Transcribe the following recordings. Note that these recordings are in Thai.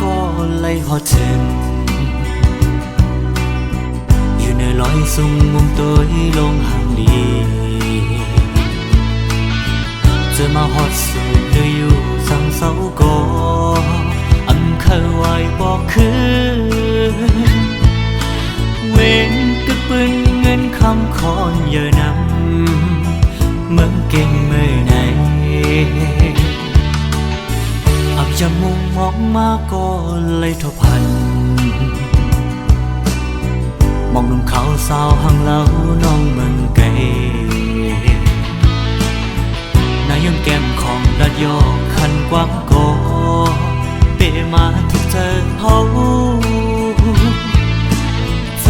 ก็เลยหอดถึงอยู่ในลอยสุ่มมุมตัวลงห่างดีเจอมาหอดสุดเลยอยู่สังเสาก็อันเคยไว้บอกคือเว้นก็ปืนเงินคำคอนเยอะนำเมืองเก่งเมื่อไหนอับจมูกมองมาก็เลยทบพันมองนุ่มเขาสาวหังเล่าน้องเมืองไกลนายยมแก้มของรัดยอกขันกว้างก็เปมาทุกเธอเฮาใจ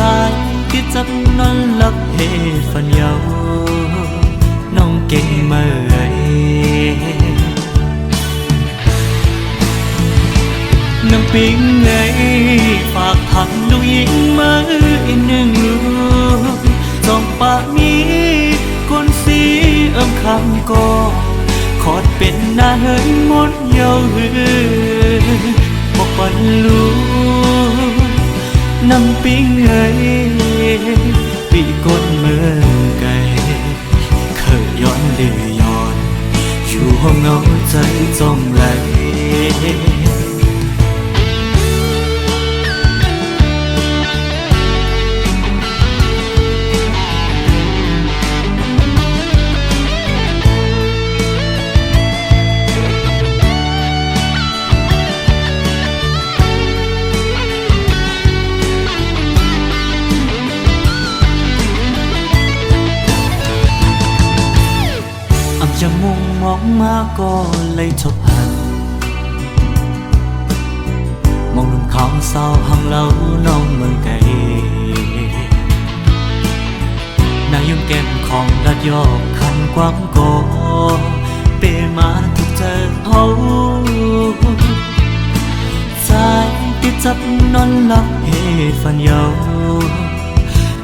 คิดจับนอนหลับเหตุฝันยาวน้องเก่งเมื่อน้ำปิงไงฝากพักลูกหญิงมาอีกหนึ่งลูกจองปากนี้คนสีเอิ่มคำก็ขอดเป็นหน้าเหินมดเยาหือบอกปันลูกน้ำปิงไงปีกดเมื่อไกลเคยย้อนเดือย้อนอยู่ห้องเงาใจจ้องไหลจะมุ่งมองมาก็เลยทบหันมองนุ่มเขาสาวหังเล่าน้องเมืองไกลนายยมแก้มของรัดยอกขันกว้างก็เปมาทุกเธอเฮาใจติดจับนอนหลับเหตุฝันยาว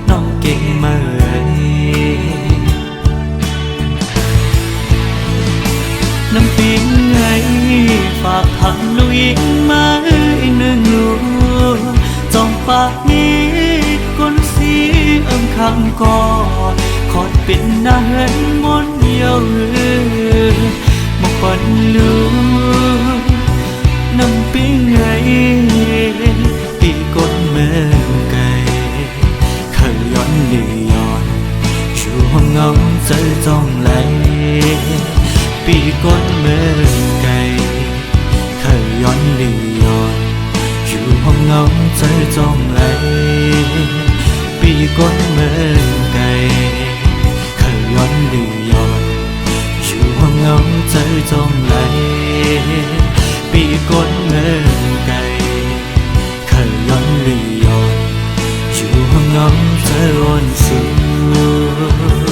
น้องเก่งเมื่อน้ำปิงไงฝากพักลูกหญิงมาอีกหนึ่งลูกจองปากนี้คนสีเอิ่มคำก็ขอดเป็นหน้าเหินมนเดียวบอกปันลูกน้ำปิงไงปีกดเมื่อไกลเคยย้อนเดือย้อนอยู่ห้องเงาใจจ้องไหลปีก้นเมื่อไกลเคยย้อนเดือย้อนอยู่ห้องเงาใจจ้องไหลปีก้นเมื่อไกลเคยย้อนเดือย้อนอยู่ห้องเงาใจจ้องไหลปีก้นเมื่อไกลเคยย้อนเดือย้อนอยู่ห้องเงาใจอ่อนสูง